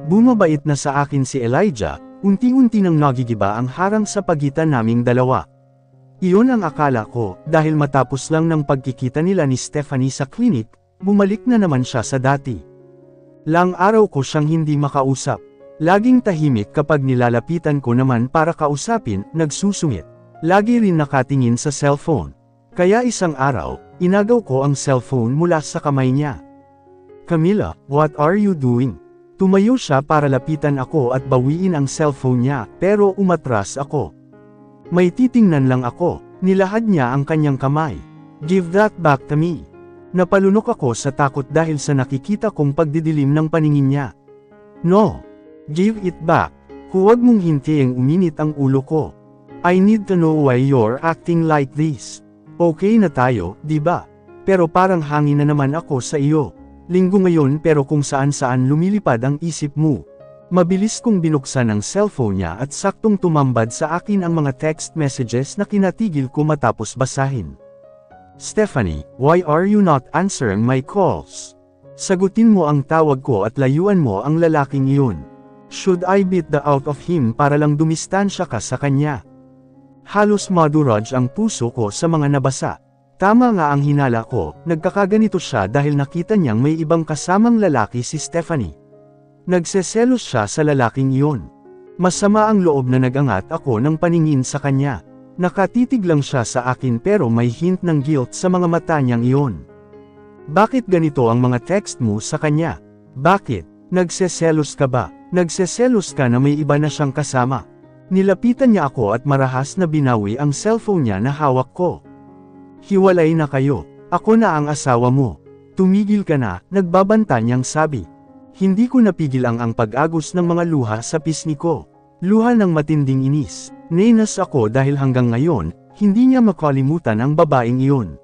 Bumabait na sa akin si Elijah, unti-unti nang nagigiba ang harang sa pagitan naming dalawa. Iyon ang akala ko, dahil matapos lang ng pagkikita nila ni Stephanie sa klinik, bumalik na naman siya sa dati. Lang araw ko siyang hindi makausap. Laging tahimik kapag nilalapitan ko naman para kausapin, nagsusungit. Lagi rin nakatingin sa cellphone. Kaya isang araw, inagaw ko ang cellphone mula sa kamay niya. Camila, what are you doing? Tumayo siya para lapitan ako at bawiin ang cellphone niya, pero umatras ako. May titingnan lang ako, nilahad niya ang kanyang kamay. Give that back to me. Napalunok ako sa takot dahil sa nakikita kong pagdidilim ng paningin niya. No. Give it back. Huwag mong hintayin uminit ang ulo ko. I need to know why you're acting like this. Okay na tayo, di ba? Pero parang hangin na naman ako sa iyo. Linggo ngayon pero kung saan-saan lumilipad ang isip mo. Mabilis kong binuksan ang cellphone niya at saktong tumambad sa akin ang mga text messages na kinatigil ko matapos basahin. Stephanie, why are you not answering my calls? Sagutin mo ang tawag ko at layuan mo ang lalaking iyon. Should I beat the out of him para lang dumistansya ka sa kanya? Halos maduraj ang puso ko sa mga nabasa. Tama nga ang hinala ko, nagkakaganito siya dahil nakita niyang may ibang kasamang lalaki si Stephanie. Nagseselos siya sa lalaking iyon. Masama ang loob na nagangat ako ng paningin sa kanya. Nakatitig lang siya sa akin pero may hint ng guilt sa mga mata niyang iyon. Bakit ganito ang mga text mo sa kanya? Bakit? Nagseselos ka ba? Nagseselos ka na may iba na siyang kasama? Nilapitan niya ako at marahas na binawi ang cellphone niya na hawak ko. Hiwalay na kayo. Ako na ang asawa mo. Tumigil ka na, nagbabanta niyang sabi. Hindi ko napigil ang pag-agos ng mga luha sa pisngi ko. Luha ng matinding inis. Nainas ako dahil hanggang ngayon, hindi niya makalimutan ang babaeng iyon.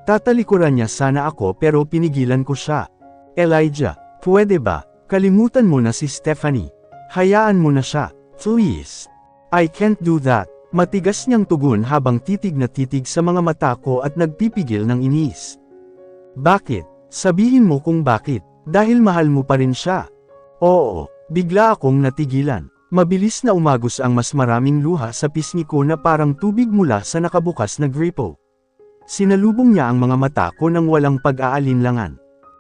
Tatalikuran niya sana ako pero pinigilan ko siya. Elijah, pwede ba? Kalimutan mo na si Stephanie. Hayaan mo na siya, please. I can't do that. Matigas niyang tugon habang titig na titig sa mga mata ko at nagpipigil ng inis. Bakit? Sabihin mo kung bakit. Dahil mahal mo pa rin siya. Oo, bigla akong natigilan. Mabilis na umagos ang mas maraming luha sa pisngi ko na parang tubig mula sa nakabukas na gripo. Sinalubong niya ang mga mata ko nang walang pag-aalinlangan.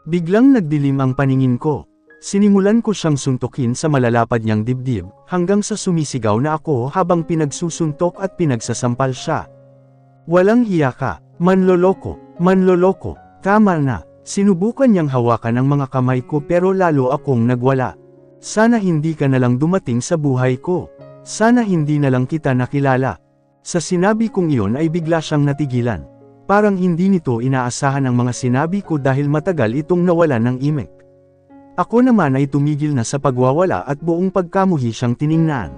Biglang nagdilim ang paningin ko. Sinimulan ko siyang suntukin sa malalapad niyang dibdib, hanggang sa sumisigaw na ako habang pinagsusuntok at pinagsasampal siya. Walang hiya ka, manloloko, manloloko, tama na. Sinubukan niyang hawakan ang mga kamay ko pero lalo akong nagwala. Sana hindi ka nalang dumating sa buhay ko. Sana hindi nalang kita nakilala. Sa sinabi kong iyon ay bigla siyang natigilan. Parang hindi nito inaasahan ang mga sinabi ko dahil matagal itong nawalan ng imik. Ako naman ay tumigil na sa pagwawala at buong pagkamuhi siyang tiningnan.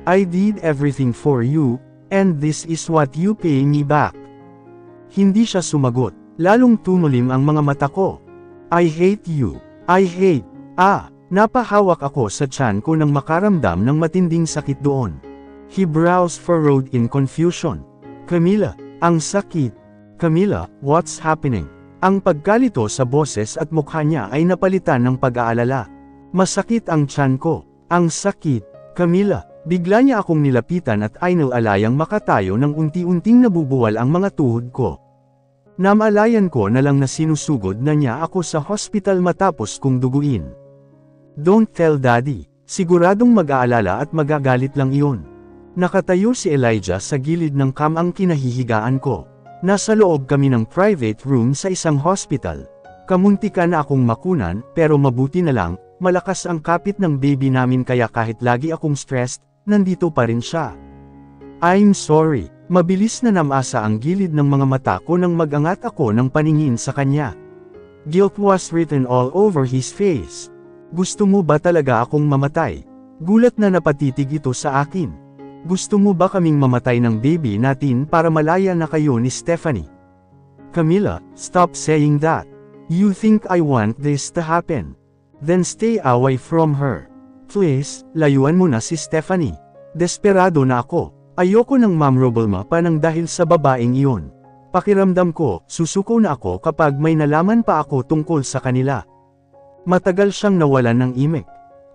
I did everything for you, and this is what you pay me back. Hindi siya sumagot. Lalong tumulim ang mga mata ko. I hate you. I hate. Napahawak ako sa tiyan ko nang makaramdam ng matinding sakit doon. He brows furrowed in confusion. Camila, ang sakit. Camila, what's happening? Ang pagkalito sa boses at mukha niya ay napalitan ng pag-aalala. Masakit ang tiyan ko. Ang sakit. Camila, bigla niya akong nilapitan at alayang makatayo nang unti-unting nabubuwal ang mga tuhod ko. Namalayan ko na lang na sinusugod na niya ako sa hospital matapos kong duguin. Don't tell daddy, siguradong mag-aalala at magagalit lang iyon. Nakatayo si Elijah sa gilid ng kamang kinahihigaan ko. Nasa loob kami ng private room sa isang hospital. Kamuntikan na akong makunan, pero mabuti na lang, malakas ang kapit ng baby namin kaya kahit lagi akong stressed, nandito pa rin siya. I'm sorry. Mabilis na namasa ang gilid ng mga mata ko nang mag-angat ako ng paningin sa kanya. Guilt was written all over his face. Gusto mo ba talaga akong mamatay? Gulat na napatitig ito sa akin. Gusto mo ba kaming mamatay ng baby natin para malaya na kayo ni Stephanie? Camila, stop saying that. You think I want this to happen? Then stay away from her. Please, layuan mo na si Stephanie. Desperado na ako. Ayoko ng mamroblema pa nang dahil sa babaeng iyon. Pakiramdam ko, susuko na ako kapag may nalaman pa ako tungkol sa kanila. Matagal siyang nawalan ng imik.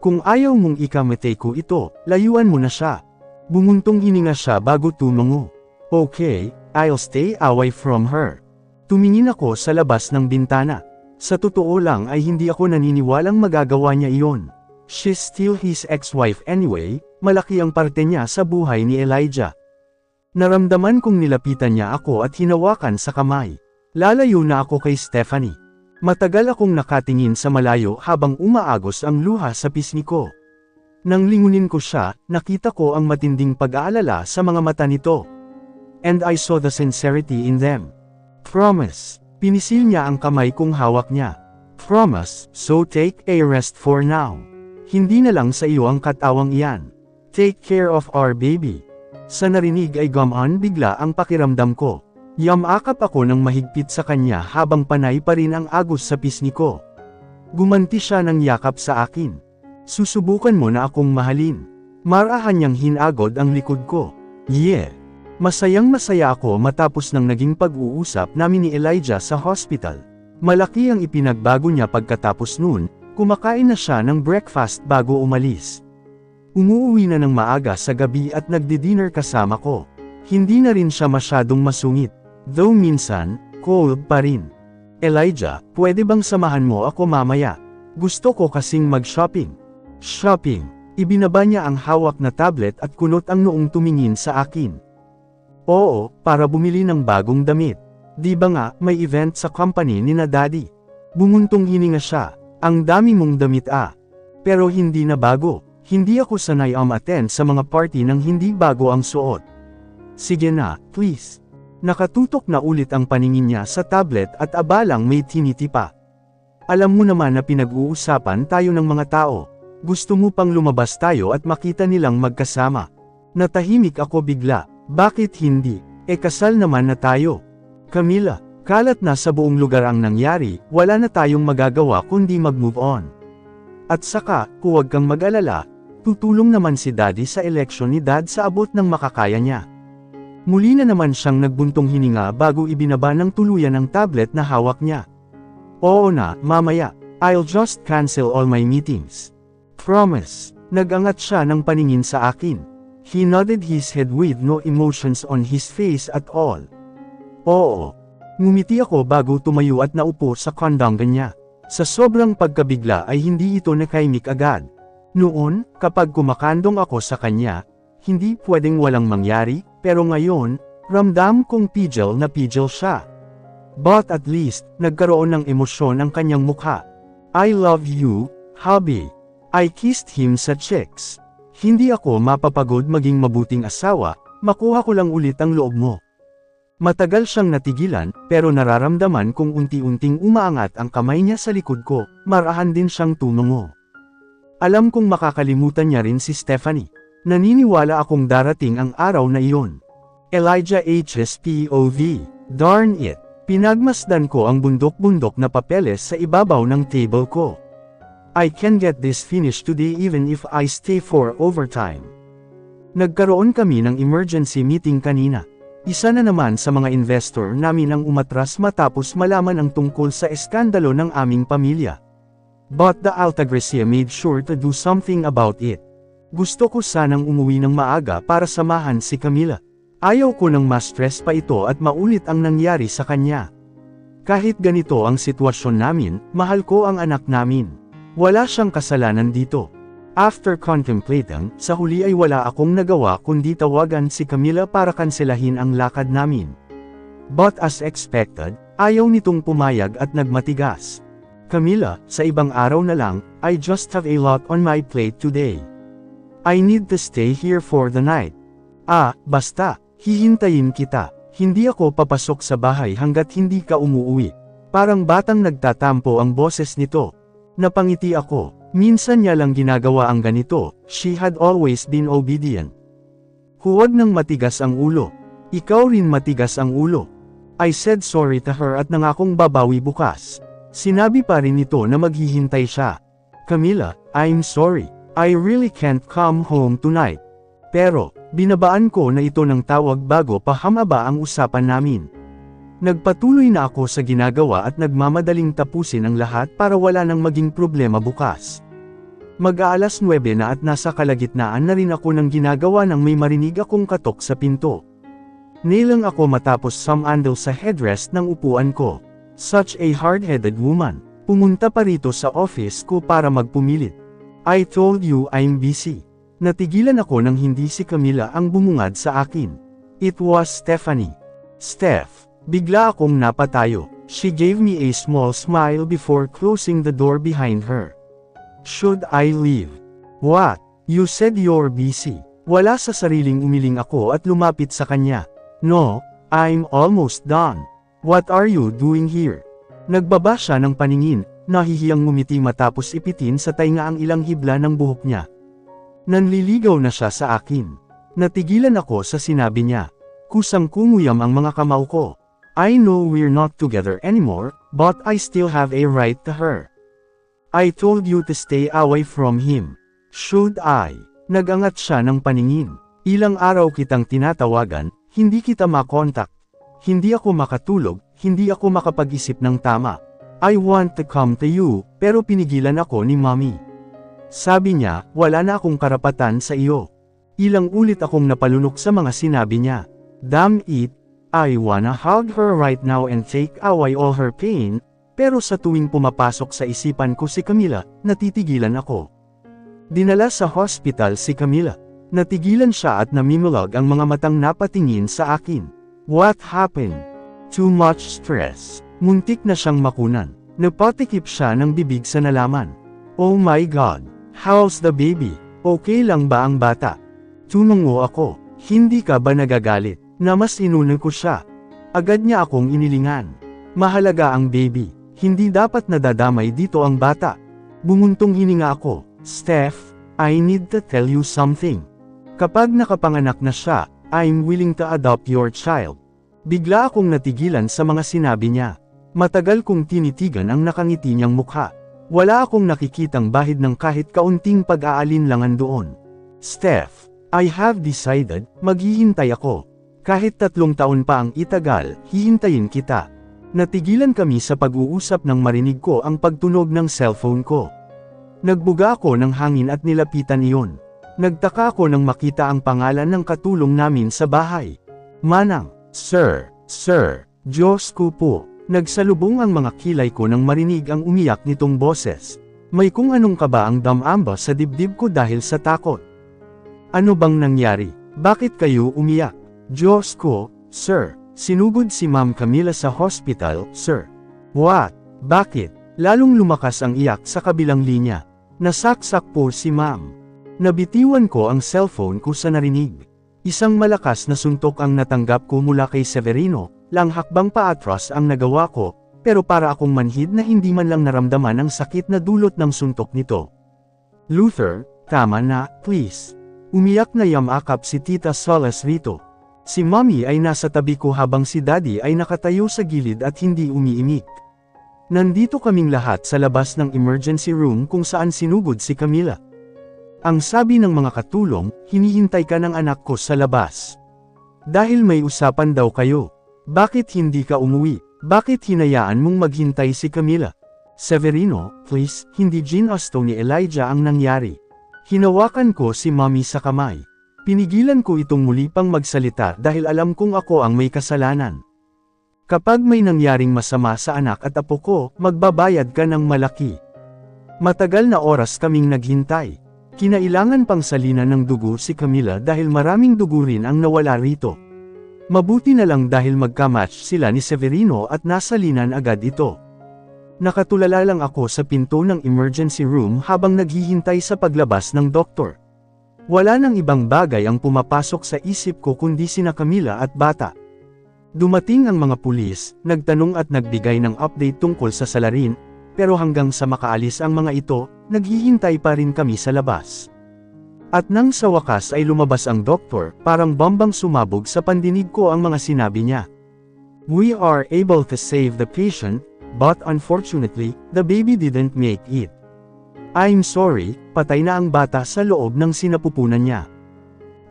Kung ayaw mong ikamete ko ito, layuan mo na siya. Bumuntong hininga siya bago tumango. Okay, I'll stay away from her. Tumingin ako sa labas ng bintana. Sa totoo lang ay hindi ako naniniwalang magagawa niya iyon. She's still his ex-wife anyway, malaki ang parte niya sa buhay ni Elijah. Naramdaman kong nilapitan niya ako at hinawakan sa kamay. Lalayo na ako kay Stephanie. Matagal akong nakatingin sa malayo habang umaagos ang luha sa pisngi ko. Nang lingunin ko siya, nakita ko ang matinding pag-aalala sa mga mata nito. And I saw the sincerity in them. Promise. Pinisil niya ang kamay kong hawak niya. Promise, so take a rest for now. Hindi na lang sa iyo ang katawang iyan. Take care of our baby. Sa narinig ay gumaan bigla ang pakiramdam ko. Yamakap ako ng mahigpit sa kanya habang panay pa rin ang agos sa pisngi ko. Gumanti siya ng yakap sa akin. Susubukan mo na akong mahalin. Marahan niyang hinagod ang likod ko. Yeah. Masayang masaya ako matapos ng naging pag-uusap namin ni Elijah sa hospital. Malaki ang ipinagbago niya pagkatapos noon, kumakain na siya ng breakfast bago umalis. Umuuwi na ng maaga sa gabi at nagdi-dinner kasama ko. Hindi na rin siya masyadong masungit. Though minsan, cold pa rin. Elijah, pwede bang samahan mo ako mamaya? Gusto ko kasing mag-shopping. Shopping. Ibinaba niya ang hawak na tablet at kunot ang noong tumingin sa akin. Oo, para bumili ng bagong damit. Di ba nga, may event sa company ni na Daddy? Bumuntong hininga siya. Ang dami mong damit ah. Pero hindi na bago. Hindi ako sanay attend sa mga party nang hindi bago ang suot. Sige na, please. Nakatutok na ulit ang paningin niya sa tablet at abalang may tiniti pa. Alam mo naman na pinag-uusapan tayo ng mga tao. Gusto mo pang lumabas tayo at makita nilang magkasama. Natahimik ako bigla. Bakit hindi? Kasal naman na tayo. Camila, kalat na sa buong lugar ang nangyari, wala na tayong magagawa kundi mag-move on. At saka, huwag kang mag-alala, tutulong naman si Daddy sa eleksyon ni Dad sa abot ng makakaya niya. Muli na naman siyang nagbuntong hininga bago ibinaba ng tuluyan ang tablet na hawak niya. Oo na, mamaya, I'll just cancel all my meetings. Promise. Nag-angat siya ng paningin sa akin. He nodded his head with no emotions on his face at all. Oo. Ngumiti ako bago tumayo at naupo sa kondongan niya. Sa sobrang pagkabigla ay hindi ito nakaimik agad. Noon, kapag kumakandong ako sa kanya, hindi pwedeng walang mangyari, pero ngayon, ramdam kong pigil na pigil siya. But at least, nagkaroon ng emosyon ang kanyang mukha. I love you, hubby. I kissed him sa cheeks. Hindi ako mapapagod maging mabuting asawa, makuha ko lang ulit ang loob mo. Matagal siyang natigilan, pero nararamdaman kong unti-unting umaangat ang kamay niya sa likod ko, marahan din siyang tumungo. Alam kong makakalimutan niya rin si Stephanie. Naniniwala akong darating ang araw na iyon. Elijah HSPOV. Darn it. Pinagmasdan ko ang bundok-bundok na papeles sa ibabaw ng table ko. I can get this finished today even if I stay for overtime. Nagkaroon kami ng emergency meeting kanina. Isa na naman sa mga investor namin ang umatras matapos malaman ang tungkol sa eskandalo ng aming pamilya. But the Altagracia made sure to do something about it. Gusto ko sanang umuwi ng maaga para samahan si Camila. Ayaw ko nang ma-stress pa ito at maulit ang nangyari sa kanya. Kahit ganito ang sitwasyon namin, mahal ko ang anak namin. Wala siyang kasalanan dito. After contemplating, sa huli ay wala akong nagawa kundi tawagan si Camila para kanselahin ang lakad namin. But as expected, ayaw nitong pumayag at nagmatigas. Camila, sa ibang araw na lang, I just have a lot on my plate today. I need to stay here for the night. Basta, hihintayin kita. Hindi ako papasok sa bahay hanggat hindi ka umuwi. Parang batang nagtatampo ang boses nito. Napangiti ako, minsan niya lang ginagawa ang ganito, she had always been obedient. Huwag nang matigas ang ulo. Ikaw rin matigas ang ulo. I said sorry to her at nangakong babawi bukas. Sinabi pa rin nito na maghihintay siya. Camila, I'm sorry. I really can't come home tonight. Pero, binabaan ko na ito ng tawag bago pa hamaba ang usapan namin. Nagpatuloy na ako sa ginagawa at nagmamadaling tapusin ang lahat para wala nang maging problema bukas. Mag-aalas 9 na at nasa kalagitnaan na rin ako ng ginagawa nang may marinig akong katok sa pinto. Nilang ako matapos sumandal sa headrest ng upuan ko. Such a hard-headed woman. Pumunta pa rito sa office ko para magpumilit. I told you I'm busy. Natigilan ako nang hindi si Camila ang bumungad sa akin. It was Stephanie. Steph. Bigla akong napatayo. She gave me a small smile before closing the door behind her. Should I leave? What? You said you're busy. Wala sa sariling umiling ako at lumapit sa kanya. No, I'm almost done. What are you doing here? Nagbaba siya ng paningin, nahihiyang ngumiti matapos ipitin sa tainga ang ilang hibla ng buhok niya. Nanliligaw na siya sa akin. Natigilan ako sa sinabi niya. Kusang kumuyam ang mga kamao ko. I know we're not together anymore, but I still have a right to her. I told you to stay away from him. Should I? Nagangat siya ng paningin. Ilang araw kitang tinatawagan, hindi kita makontak. Hindi ako makatulog, hindi ako makapag-isip ng tama. I want to come to you, pero pinigilan ako ni Mommy. Sabi niya, wala na akong karapatan sa iyo. Ilang ulit akong napalunok sa mga sinabi niya. Damn it, I wanna hug her right now and take away all her pain. Pero sa tuwing pumapasok sa isipan ko si Camila, natitigilan ako. Dinala sa hospital si Camila. Natigilan siya at namimulog ang mga matang napatingin sa akin. What happened? Too much stress. Muntik na siyang makunan. Napatikip siya ng bibig sa nalaman. Oh my God! How's the baby? Okay lang ba ang bata? Tunungo ako. Hindi ka ba nagagalit? Na mas inunan ko siya. Agad niya akong inilingan. Mahalaga ang baby. Hindi dapat nadadamay dito ang bata. Bumuntong hininga ako. Steph, I need to tell you something. Kapag nakapanganak na siya, I'm willing to adopt your child. Bigla akong natigilan sa mga sinabi niya. Matagal kong tinitigan ang nakangiti niyang mukha. Wala akong nakikitang bahid ng kahit kaunting pag-aalinlangan doon. Steph, I have decided, maghihintay ako. Kahit 3 taon pa ang itagal, hihintayin kita. Natigilan kami sa pag-uusap nang marinig ko ang pagtunog ng cellphone ko. Nagbuga ako ng hangin at nilapitan iyon. Nagtaka ako nang makita ang pangalan ng katulong namin sa bahay. Manang, Sir, Diyos ko po. Nagsalubong ang mga kilay ko nang marinig ang umiyak nitong boses. May kung anong kaba ang damamba sa dibdib ko dahil sa takot. Ano bang nangyari? Bakit kayo umiyak? Diyos ko, Sir. Sinugod si Ma'am Camila sa hospital, Sir. What? Bakit? Lalong lumakas ang iyak sa kabilang linya. Nasaksak po si Ma'am. Nabitiwan ko ang cellphone ko sa narinig. Isang malakas na suntok ang natanggap ko mula kay Severino, langhakbang paatras ang nagawa ko, pero para akong manhid na hindi man lang naramdaman ang sakit na dulot ng suntok nito. Luther, tama na, please. Umiyak na yamakap si Tita Solas rito. Si Mommy ay nasa tabi ko habang si Daddy ay nakatayo sa gilid at hindi umiimik. Nandito kaming lahat sa labas ng emergency room kung saan sinugod si Camila. Ang sabi ng mga katulong, hinihintay ka ng anak ko sa labas. Dahil may usapan daw kayo. Bakit hindi ka umuwi? Bakit hinayaan mong maghintay si Camila? Severino, please, hindi ginusto ni Elijah ang nangyari. Hinawakan ko si Mommy sa kamay. Pinigilan ko itong muli pang magsalita dahil alam kong ako ang may kasalanan. Kapag may nangyaring masama sa anak at apo ko, magbabayad ka ng malaki. Matagal na oras kaming naghintay. Kinailangan pang salinan ng dugo si Camila dahil maraming dugo rin ang nawala rito. Mabuti na lang dahil magkamatch sila ni Severino at nasalinan agad ito. Nakatulala lang ako sa pinto ng emergency room habang naghihintay sa paglabas ng doktor. Wala nang ibang bagay ang pumapasok sa isip ko kundi sina Camila at bata. Dumating ang mga pulis, nagtanong at nagbigay ng update tungkol sa salarin, pero hanggang sa makaalis ang mga ito, naghihintay pa rin kami sa labas. At nang sa wakas ay lumabas ang doktor, parang bombang sumabog sa pandinig ko ang mga sinabi niya. We are able to save the patient, but unfortunately, the baby didn't make it. I'm sorry, patay na ang bata sa loob ng sinapupunan niya.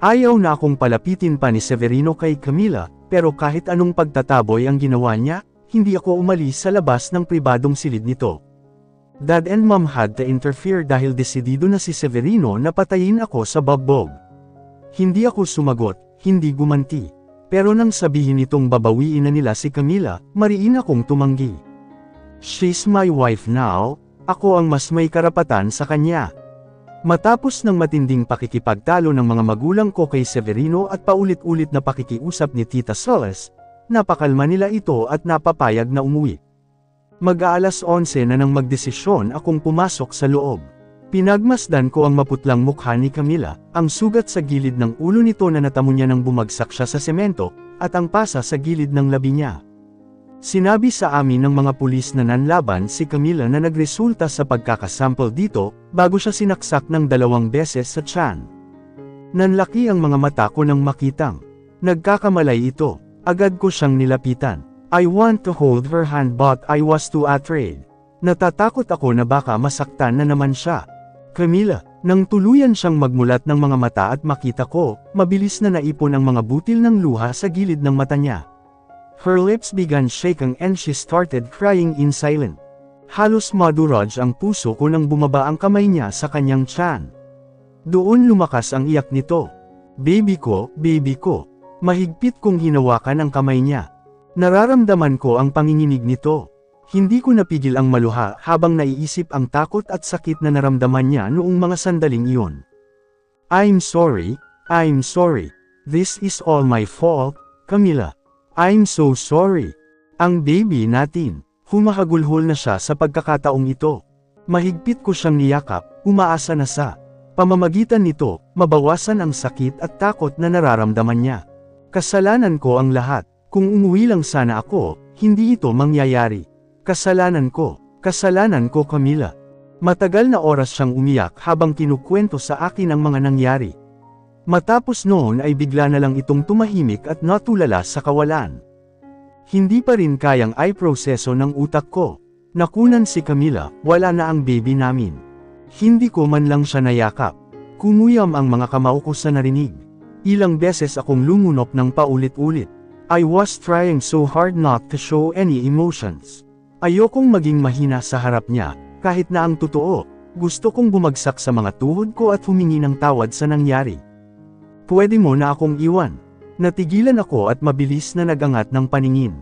Ayaw na akong palapitin pa ni Severino kay Camila, pero kahit anong pagtataboy ang ginawa niya, hindi ako umalis sa labas ng pribadong silid nito. Dad and Mom had to interfere dahil desidido na si Severino na patayin ako sa babbog. Hindi ako sumagot, hindi gumanti. Pero nang sabihin itong babawiin na nila si Camila, mariin akong tumanggi. She's my wife now, ako ang mas may karapatan sa kanya. Matapos ng matinding pakikipagtalo ng mga magulang ko kay Severino at paulit-ulit na pakikiusap ni Tita Solis, napakalma nila ito at napapayag na umuwi. Mag-aalas 11 na nang magdesisyon akong pumasok sa loob. Pinagmasdan ko ang maputlang mukha ni Camila, ang sugat sa gilid ng ulo nito na natamo niya nang bumagsak siya sa semento, at ang pasa sa gilid ng labi niya. Sinabi sa amin ng mga pulis na nanlaban si Camila na nagresulta sa pagkakasample dito, bago siya sinaksak ng 2 beses sa tiyan. Nanlaki ang mga mata ko nang makitang nagkakamalay ito, agad ko siyang nilapitan. I want to hold her hand but I was too afraid. Natatakot ako na baka masaktan na naman siya. Camila, nang tuluyan siyang magmulat ng mga mata at makita ko, mabilis na naipon ang mga butil ng luha sa gilid ng mata niya. Her lips began shaking and she started crying in silence. Halos madurog ang puso ko nang bumaba ang kamay niya sa kanyang tiyan. Doon lumakas ang iyak nito. Baby ko, baby ko. Mahigpit kong hinawakan ang kamay niya. Nararamdaman ko ang panginginig nito. Hindi ko napigil ang maluha habang naiisip ang takot at sakit na naramdaman niya noong mga sandaling iyon. I'm sorry. This is all my fault, Camila. I'm so sorry. Ang baby natin. Humahagulhol na siya sa pagkakataong ito. Mahigpit ko siyang niyakap, umaasa na sa pamamagitan nito, mabawasan ang sakit at takot na nararamdaman niya. Kasalanan ko ang lahat. Kung umuwi lang sana ako, hindi ito mangyayari. Kasalanan ko Camila. Matagal na oras siyang umiyak habang kinukwento sa akin ang mga nangyari. Matapos noon ay bigla na lang itong tumahimik at natulala sa kawalan. Hindi pa rin kayang i-proseso ng utak ko. Nakunan si Camila, wala na ang baby namin. Hindi ko man lang siya nayakap. Kumuyam ang mga kamao ko sa narinig. Ilang beses akong lumunok ng paulit-ulit. I was trying so hard not to show any emotions. Ayokong maging mahina sa harap niya, kahit na ang totoo, gusto kong bumagsak sa mga tuhod ko at humingi ng tawad sa nangyari. Pwede mo na akong iwan. Natigilan ako at mabilis na nagangat ng paningin.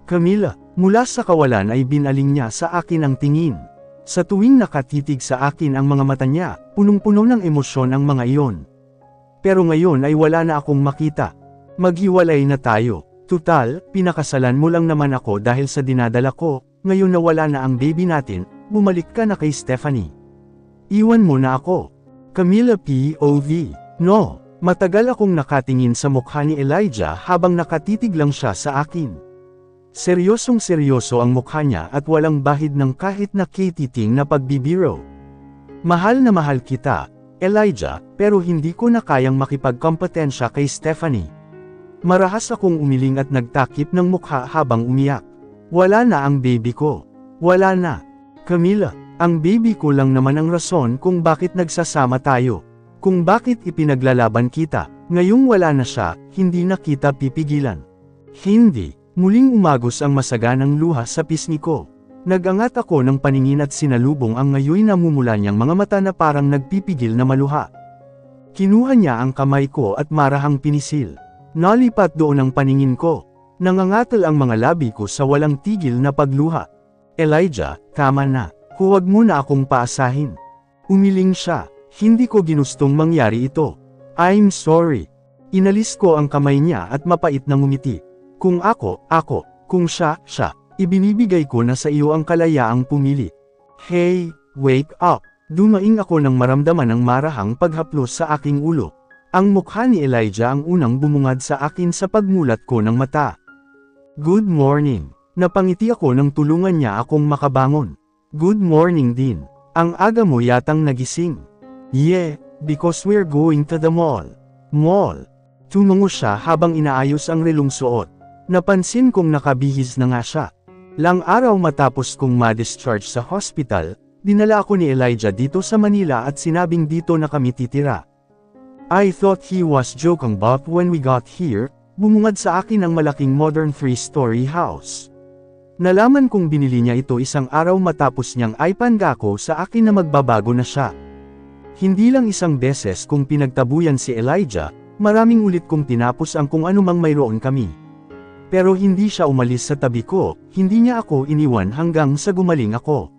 Camila, mula sa kawalan ay binaling niya sa akin ang tingin. Sa tuwing nakatitig sa akin ang mga mata niya, punong-puno ng emosyon ang mga iyon. Pero ngayon ay wala na akong makita. Maghiwalay na tayo. Tutal, pinakasalan mo lang naman ako dahil sa dinadala ko, ngayon na wala na ang baby natin, bumalik ka na kay Stephanie. Iwan mo na ako. Camila POV. No, matagal akong nakatingin sa mukha ni Elijah habang nakatitig lang siya sa akin. Seryosong seryoso ang mukha niya at walang bahid ng kahit na kititing na pagbibiro. Mahal na mahal kita, Elijah, pero hindi ko na kayang makipagkompetensya kay Stephanie. Marahas akong umiling at nagtakip ng mukha habang umiyak. Wala na ang baby ko. Wala na. Camila, ang baby ko lang naman ang rason kung bakit nagsasama tayo. Kung bakit ipinaglalaban kita. Ngayong wala na siya, hindi na kita pipigilan. Hindi. Muling umagos ang masaganang luha sa pisngi ko. Nagangat ako ng paningin at sinalubong ang ngayoy namumula niyang mga mata na parang nagpipigil na maluha. Kinuha niya ang kamay ko at marahang pinisil. Nalipat doon ang paningin ko. Nangangatal ang mga labi ko sa walang tigil na pagluha. Elijah, tama na. Huwag mo na akong paasahin. Umiling siya. Hindi ko ginustong mangyari ito. I'm sorry. Inalis ko ang kamay niya at mapait na ngumiti. Kung ako. Kung siya. Ibinibigay ko na sa iyo ang kalayaang pumili. Hey, wake up. Dumaing ako nang maramdaman ang marahang paghaplos sa aking ulo. Ang mukha ni Elijah ang unang bumungad sa akin sa pagmulat ko ng mata. Good morning. Napangiti ako nang tulungan niya akong makabangon. Good morning din. Ang aga mo yatang nagising. Yeah, because we're going to the mall. Mall. Tumungo siya habang inaayos ang relong suot. Napansin kong nakabihis na nga siya. Lang araw matapos kong ma-discharge sa hospital, dinala ako ni Elijah dito sa Manila at sinabing dito na kami titira. I thought he was joking but when we got here, bumungad sa akin ang malaking modern 3-story house. Nalaman kong binili niya ito isang araw matapos niyang ipangako sa akin na magbabago na siya. Hindi lang isang beses kung pinagtabuyan si Elijah, maraming ulit kong tinapos ang kung anumang mayroon kami. Pero hindi siya umalis sa tabi ko, hindi niya ako iniwan hanggang sa gumaling ako.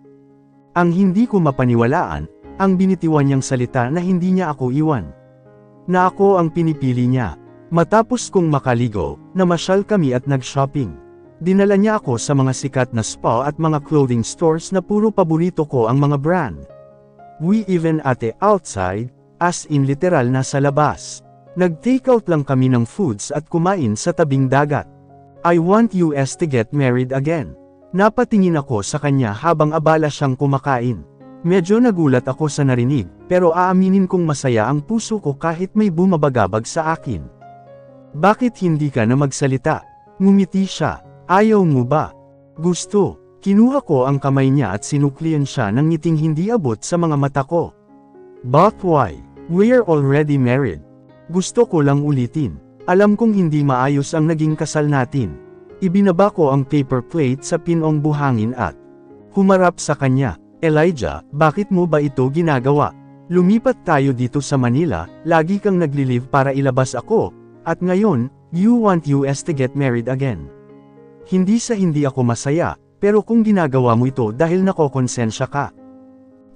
Ang hindi ko mapaniwalaan, ang binitiwan niyang salita na hindi niya ako iwan. Na ako ang pinipili niya. Matapos kong makaligo, namasyal kami at nag-shopping. Dinala niya ako sa mga sikat na spa at mga clothing stores na puro paborito ko ang mga brand. We even ate outside, as in literal na sa labas. Nag-takeout lang kami ng foods at kumain sa tabing dagat. I want us to get married again. Napatingin ako sa kanya habang abala siyang kumakain. Medyo nagulat ako sa narinig, pero aaminin kong masaya ang puso ko kahit may bumabagabag sa akin. Bakit hindi ka na magsalita? Ngumiti siya. Ayaw mo ba? Gusto. Kinuha ko ang kamay niya at sinuklian siya ng ngiting hindi abot sa mga mata ko. But why? We're already married. Gusto ko lang ulitin. Alam kong hindi maayos ang naging kasal natin. Ibinaba ko ang paper plate sa pinong buhangin at humarap sa kanya. Elijah, bakit mo ba ito ginagawa? Lumipat tayo dito sa Manila, lagi kang nagli-leave para ilabas ako, at ngayon, you want us to get married again. Hindi sa hindi ako masaya, pero kung ginagawa mo ito dahil nakokonsensya ka.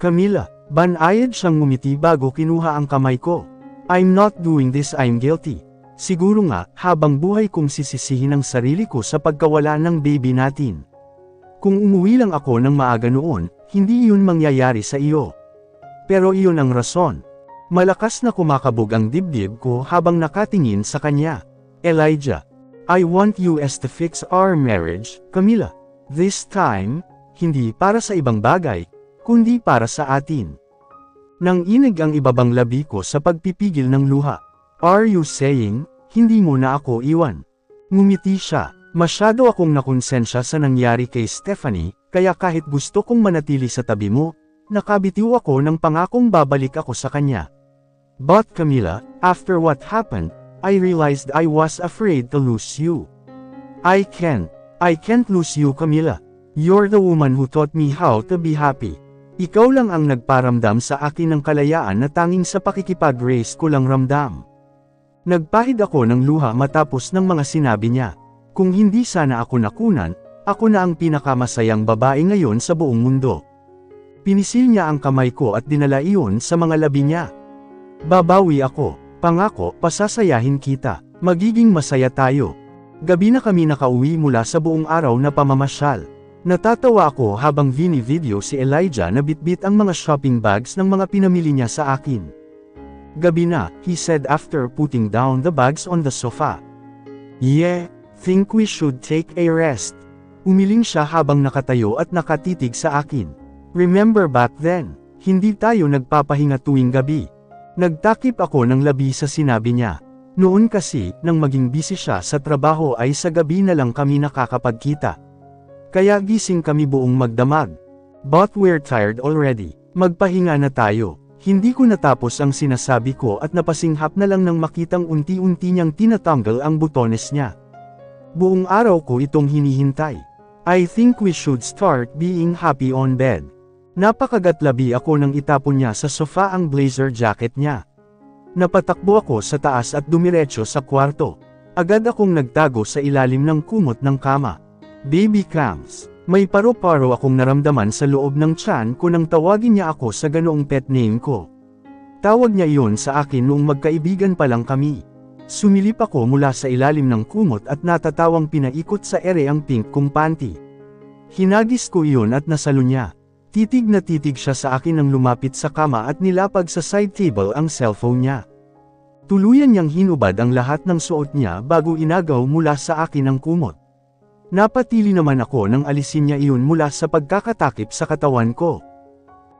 Camila, banayad siyang ngumiti bago kinuha ang kamay ko. I'm not doing this, I'm guilty. Siguro nga, habang buhay kong sisisihin ang sarili ko sa pagkawala ng baby natin. Kung umuwi lang ako ng maaga noon, hindi iyon mangyayari sa iyo. Pero iyon ang rason. Malakas na kumakabog ang dibdib ko habang nakatingin sa kanya. Elijah, I want us to fix our marriage, Camila. This time, hindi para sa ibang bagay, kundi para sa atin. Nang inig ang ibabang labi ko sa pagpipigil ng luha. Are you saying, hindi mo na ako iwan? Ngumiti siya. Masyado akong nakonsensya sa nangyari kay Stephanie, kaya kahit gusto kong manatili sa tabi mo, nakabitiw ako ng pangakong babalik ako sa kanya. But Camila, after what happened, I realized I was afraid to lose you. I can't lose you, Camila. You're the woman who taught me how to be happy. Ikaw lang ang nagparamdam sa akin ng kalayaan na tanging sa pakikipag-race ko lang ramdam. Nagpahid ako ng luha matapos ng mga sinabi niya. Kung hindi sana ako nakunan, ako na ang pinakamasayang babae ngayon sa buong mundo. Pinisil niya ang kamay ko at dinala iyon sa mga labi niya. Babawi ako, pangako, pasasayahin kita, magiging masaya tayo. Gabi na kami nakauwi mula sa buong araw na pamamasyal. Natatawa ako habang vini-video si Elijah na bitbit ang mga shopping bags ng mga pinamili niya sa akin. Gabi na, he said after putting down the bags on the sofa. Yeah. Think we should take a rest. Umiling siya habang nakatayo at nakatitig sa akin. Remember back then, hindi tayo nagpapahinga tuwing gabi. Nagtakip ako ng labi sa sinabi niya. Noon kasi, nang maging busy siya sa trabaho ay sa gabi na lang kami nakakapagkita. Kaya gising kami buong magdamag. But we're tired already. Magpahinga na tayo. Hindi ko natapos ang sinasabi ko at napasinghap na lang nang makitang unti-unti niyang tinatanggal ang butones niya. Buong araw ko itong hinihintay. I think we should start being happy on bed. Napakagatlabi ako nang itapon niya sa sofa ang blazer jacket niya. Napatakbo ako sa taas at dumiretso sa kwarto. Agad akong nagtago sa ilalim ng kumot ng kama. Baby cams. May paro-paro akong naramdaman sa loob ng tiyan ko nang tawagin niya ako sa ganoong pet name ko. Tawag niya iyon sa akin noong magkaibigan pa lang kami. Sumilip ako mula sa ilalim ng kumot at natatawang pinaikot sa ere ang pink kong panty. Hinagis ko iyon at nasalo niya. Titig na titig siya sa akin nang lumapit sa kama at nilapag sa side table ang cellphone niya. Tuluyan niyang hinubad ang lahat ng suot niya bago inagaw mula sa akin ang kumot. Napatili naman ako nang alisin niya iyon mula sa pagkakatakip sa katawan ko.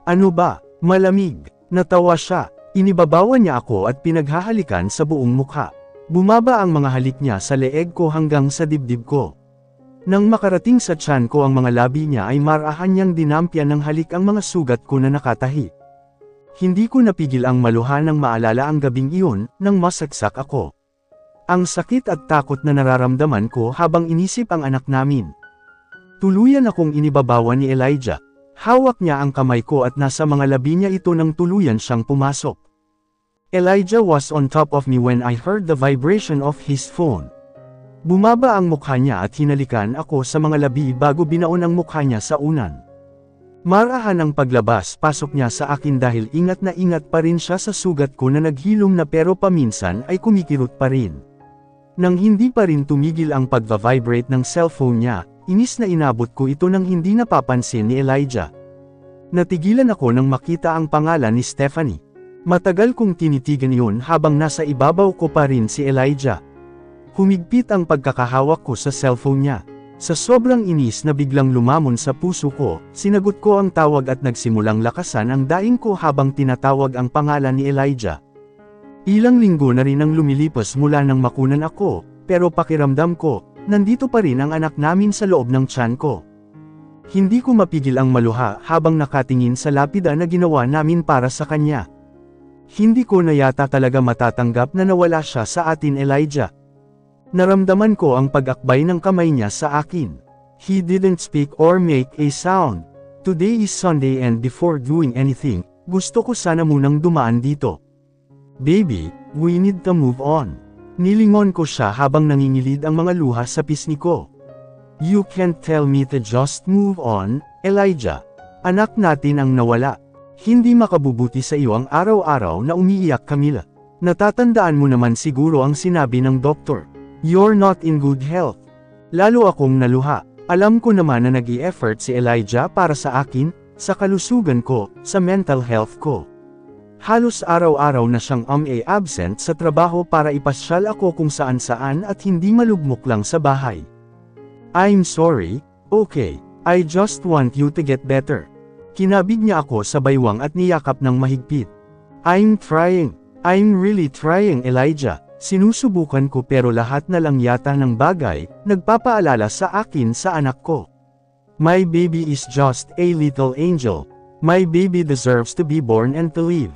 Ano ba? Malamig. Natawa siya. Inibabawan niya ako at pinaghahalikan sa buong mukha. Bumaba ang mga halik niya sa leeg ko hanggang sa dibdib ko. Nang makarating sa tiyan ko ang mga labi niya ay marahan niyang dinampyan ng halik ang mga sugat ko na nakatahi. Hindi ko napigil ang maluha nang maalala ang gabing iyon, nang masaksak ako. Ang sakit at takot na nararamdaman ko habang inisip ang anak namin. Tuluyan akong inibabawan ni Elijah. Hawak niya ang kamay ko at nasa mga labi niya ito nang tuluyan siyang pumasok. Elijah was on top of me when I heard the vibration of his phone. Bumaba ang mukha niya at hinalikan ako sa mga labi bago binaon ang mukha niya sa unan. Marahan ang paglabas-pasok niya sa akin dahil ingat na ingat pa rin siya sa sugat ko na naghilom na pero paminsan ay kumikirot pa rin. Nang hindi pa rin tumigil ang pagva-vibrate ng cellphone niya, inis na inabot ko ito nang hindi napapansin ni Elijah. Natigilan ako nang makita ang pangalan ni Stephanie. Matagal kong tinitigan iyon habang nasa ibabaw ko pa rin si Elijah. Humigpit ang pagkakahawak ko sa cellphone niya. Sa sobrang inis na biglang lumamon sa puso ko, sinagot ko ang tawag at nagsimulang lakasan ang daing ko habang tinatawag ang pangalan ni Elijah. Ilang linggo na rin ang lumilipas mula nang makunan ako, pero pakiramdam ko, nandito pa rin ang anak namin sa loob ng tiyan ko. Hindi ko mapigil ang maluha habang nakatingin sa lapida na ginawa namin para sa kanya. Hindi ko na yata talaga matatanggap na nawala siya sa atin, Elijah. Naramdaman ko ang pag-akbay ng kamay niya sa akin. He didn't speak or make a sound. Today is Sunday and before doing anything, gusto ko sana munang dumaan dito. Baby, we need to move on. Nilingon ko siya habang nangingilid ang mga luha sa pisngi ko. You can't tell me to just move on, Elijah. Anak natin ang nawala. Hindi makabubuti sa iyo ang araw-araw na umiiyak, Camila. Natatandaan mo naman siguro ang sinabi ng doktor. You're not in good health. Lalo akong naluha. Alam ko naman na nag-i-effort si Elijah para sa akin, sa kalusugan ko, sa mental health ko. Halos araw-araw na siyang absent sa trabaho para ipasyal ako kung saan-saan at hindi malugmok lang sa bahay. I'm sorry, okay, I just want you to get better. Kinabig niya ako sa baywang at niyakap ng mahigpit. I'm really trying, Elijah. Sinusubukan ko pero lahat na lang yata ng bagay, nagpapaalala sa akin sa anak ko. My baby is just a little angel. My baby deserves to be born and to live.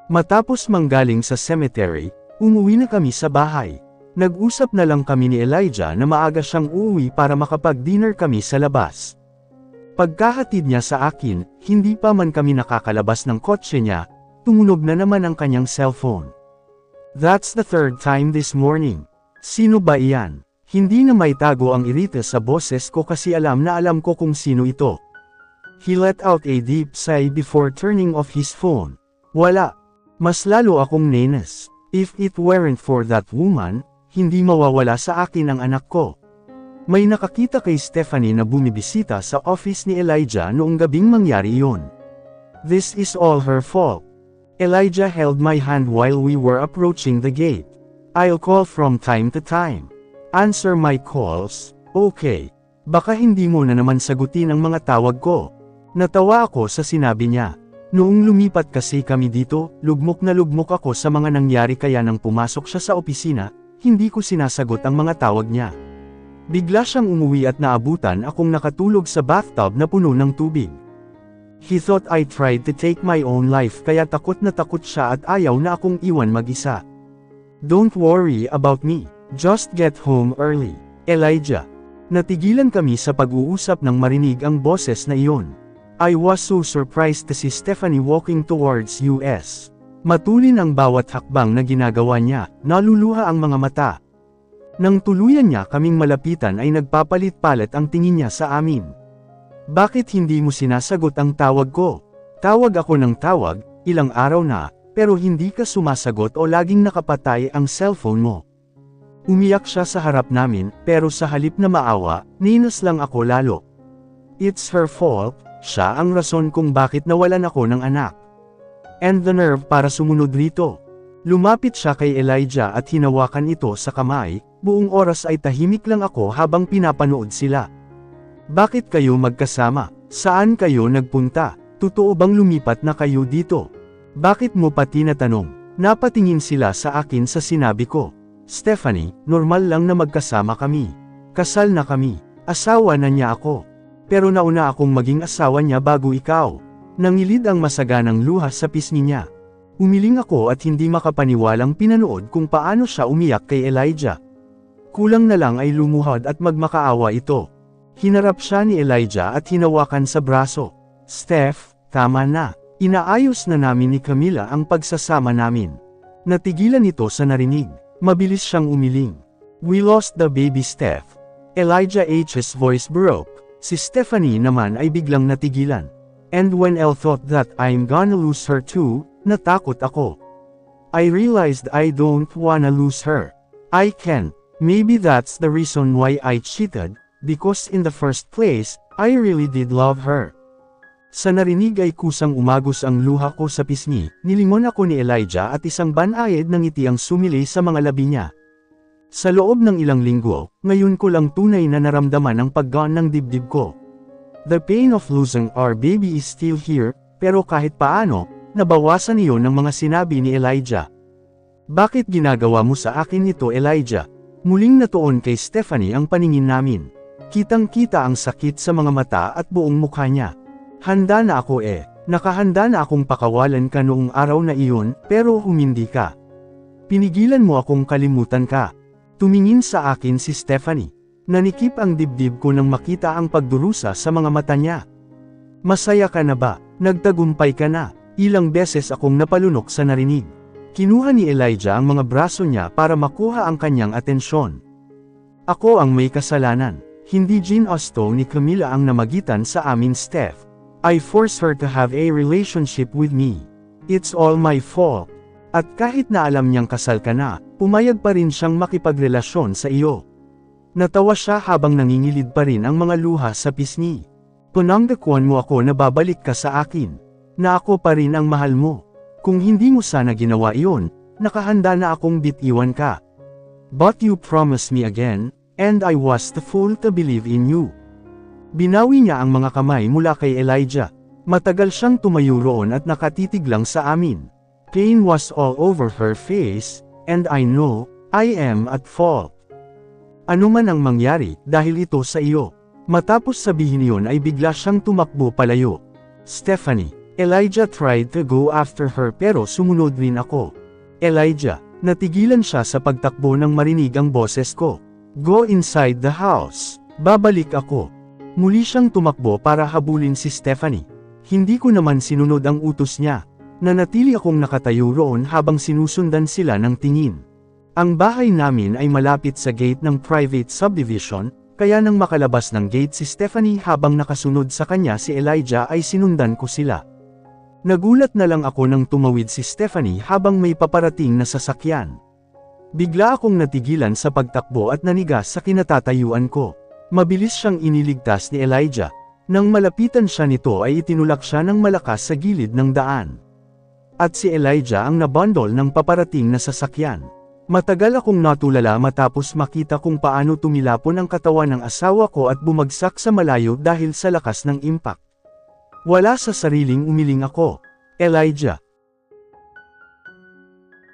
Matapos manggaling sa cemetery, umuwi na kami sa bahay. Nag-usap na lang kami ni Elijah na maaga siyang uuwi para makapag-dinner kami sa labas. Pagkahatid niya sa akin, hindi pa man kami nakakalabas ng kotse niya, tumunog na naman ang kanyang cellphone. That's the third time this morning. Sino ba iyan? Hindi na may tago ang irita sa boses ko kasi alam na alam ko kung sino ito. He let out a deep sigh before turning off his phone. Wala. Mas lalo akong nenes. If it weren't for that woman, hindi mawawala sa akin ang anak ko. May nakakita kay Stephanie na bumibisita sa office ni Elijah noong gabing mangyari iyon. This is all her fault. Elijah held my hand while we were approaching the gate. I'll call from time to time. Answer my calls, okay. Baka hindi mo na naman sagutin ang mga tawag ko. Natawa ako sa sinabi niya. Noong lumipat kasi kami dito, lugmok na lugmok ako sa mga nangyari kaya nang pumasok siya sa opisina, hindi ko sinasagot ang mga tawag niya. Bigla siyang umuwi at naabutan akong nakatulog sa bathtub na puno ng tubig. He thought I tried to take my own life kaya takot na takot siya at ayaw na akong iwan mag-isa. Don't worry about me, just get home early, Elijah. Natigilan kami sa pag-uusap nang marinig ang boses na iyon. I was so surprised to see Stephanie walking towards us. Matulin ang bawat hakbang na ginagawa niya, naluluha ang mga mata. Nang tuluyan niya kaming malapitan ay nagpapalit-palit ang tingin niya sa amin. Bakit hindi mo sinasagot ang tawag ko? Tawag ako ng tawag, ilang araw na, pero hindi ka sumasagot o laging nakapatay ang cellphone mo. Umiyak siya sa harap namin, pero sa halip na maawa, ninas lang ako lalo. It's her fault, siya ang rason kung bakit nawalan ako ng anak. And the nerve para sumunod rito. Lumapit siya kay Elijah at hinawakan ito sa kamay, buong oras ay tahimik lang ako habang pinapanood sila. Bakit kayo magkasama? Saan kayo nagpunta? Totoo bang lumipat na kayo dito? Bakit mo pa tinatanong? Napatingin sila sa akin sa sinabi ko. Stephanie, normal lang na magkasama kami. Kasal na kami. Asawa na niya ako. Pero nauna akong maging asawa niya bago ikaw. Nangilid ang masaganang luha sa pisngi niya. Umiling ako at hindi makapaniwalang pinanood kung paano siya umiyak kay Elijah. Kulang na lang ay lumuhod at magmakaawa ito. Hinarap siya ni Elijah at hinawakan sa braso. Steph, tama na. Inaayos na namin ni Camila ang pagsasama namin. Natigilan ito sa narinig. Mabilis siyang umiling. We lost the baby, Steph. Elijah H's voice broke. Si Stephanie naman ay biglang natigilan. And when Elle thought that I'm gonna lose her too, natakot ako. I realized I don't wanna lose her. I can't. Maybe that's the reason why I cheated, because in the first place, I really did love her. Sa narinig ay kusang umagos ang luha ko sa pisngi, nilingon ako ni Elijah at isang banayad ng ngiti ang sumili sa mga labi niya. Sa loob ng ilang linggo, ngayon ko lang tunay na naramdaman ang paggaan ng dibdib ko. The pain of losing our baby is still here, pero kahit paano, nabawasan iyon ng mga sinabi ni Elijah. Bakit ginagawa mo sa akin ito, Elijah? Muling natuon kay Stephanie ang paningin namin. Kitang-kita ang sakit sa mga mata at buong mukha niya. Handa na ako nakahanda na akong pakawalan ka noong araw na iyon, pero humindi ka. Pinigilan mo akong kalimutan ka. Tumingin sa akin si Stephanie. Nanikip ang dibdib ko nang makita ang pagdurusa sa mga mata niya. Masaya ka na ba? Nagtagumpay ka na? Ilang beses akong napalunok sa narinig. Kinuha ni Elijah ang mga braso niya para makuha ang kanyang atensyon. Ako ang may kasalanan. Hindi Jean Austo ni Camila ang namagitan sa amin, Steph. I forced her to have a relationship with me. It's all my fault. At kahit na alam niyang kasal ka na, pumayag pa rin siyang makipagrelasyon sa iyo. Natawa siya habang nangingilid pa rin ang mga luha sa pisngi. Pinanggakuan mo ako na babalik ka sa akin. Na ako pa rin ang mahal mo. Kung hindi mo sana ginawa iyon, nakahanda na akong bitiwan ka. But you promised me again, and I was the fool to believe in you. Binawi niya ang mga kamay mula kay Elijah. Matagal siyang tumayo roon at nakatitig lang sa amin. Pain was all over her face, and I know, I am at fault. Ano man ang mangyari, dahil ito sa iyo. Matapos sabihin iyon ay bigla siyang tumakbo palayo. Stephanie, Elijah tried to go after her pero sumunod rin ako. Elijah, natigilan siya sa pagtakbo nang marinig ang boses ko. Go inside the house. Babalik ako. Muli siyang tumakbo para habulin si Stephanie. Hindi ko naman sinunod ang utos niya. Nanatili akong nakatayo roon habang sinusundan sila ng tingin. Ang bahay namin ay malapit sa gate ng private subdivision, kaya nang makalabas ng gate si Stephanie habang nakasunod sa kanya si Elijah ay sinundan ko sila. Nagulat na lang ako nang tumawid si Stephanie habang may paparating na sasakyan. Bigla akong natigilan sa pagtakbo at nanigas sa kinatatayuan ko. Mabilis siyang iniligtas ni Elijah. Nang malapitan siya nito ay itinulak siya ng malakas sa gilid ng daan. At si Elijah ang nabundol ng paparating na sasakyan. Matagal akong natulala matapos makita kung paano tumilapon ang katawan ng asawa ko at bumagsak sa malayo dahil sa lakas ng impact. Wala sa sariling umiling ako. Elijah,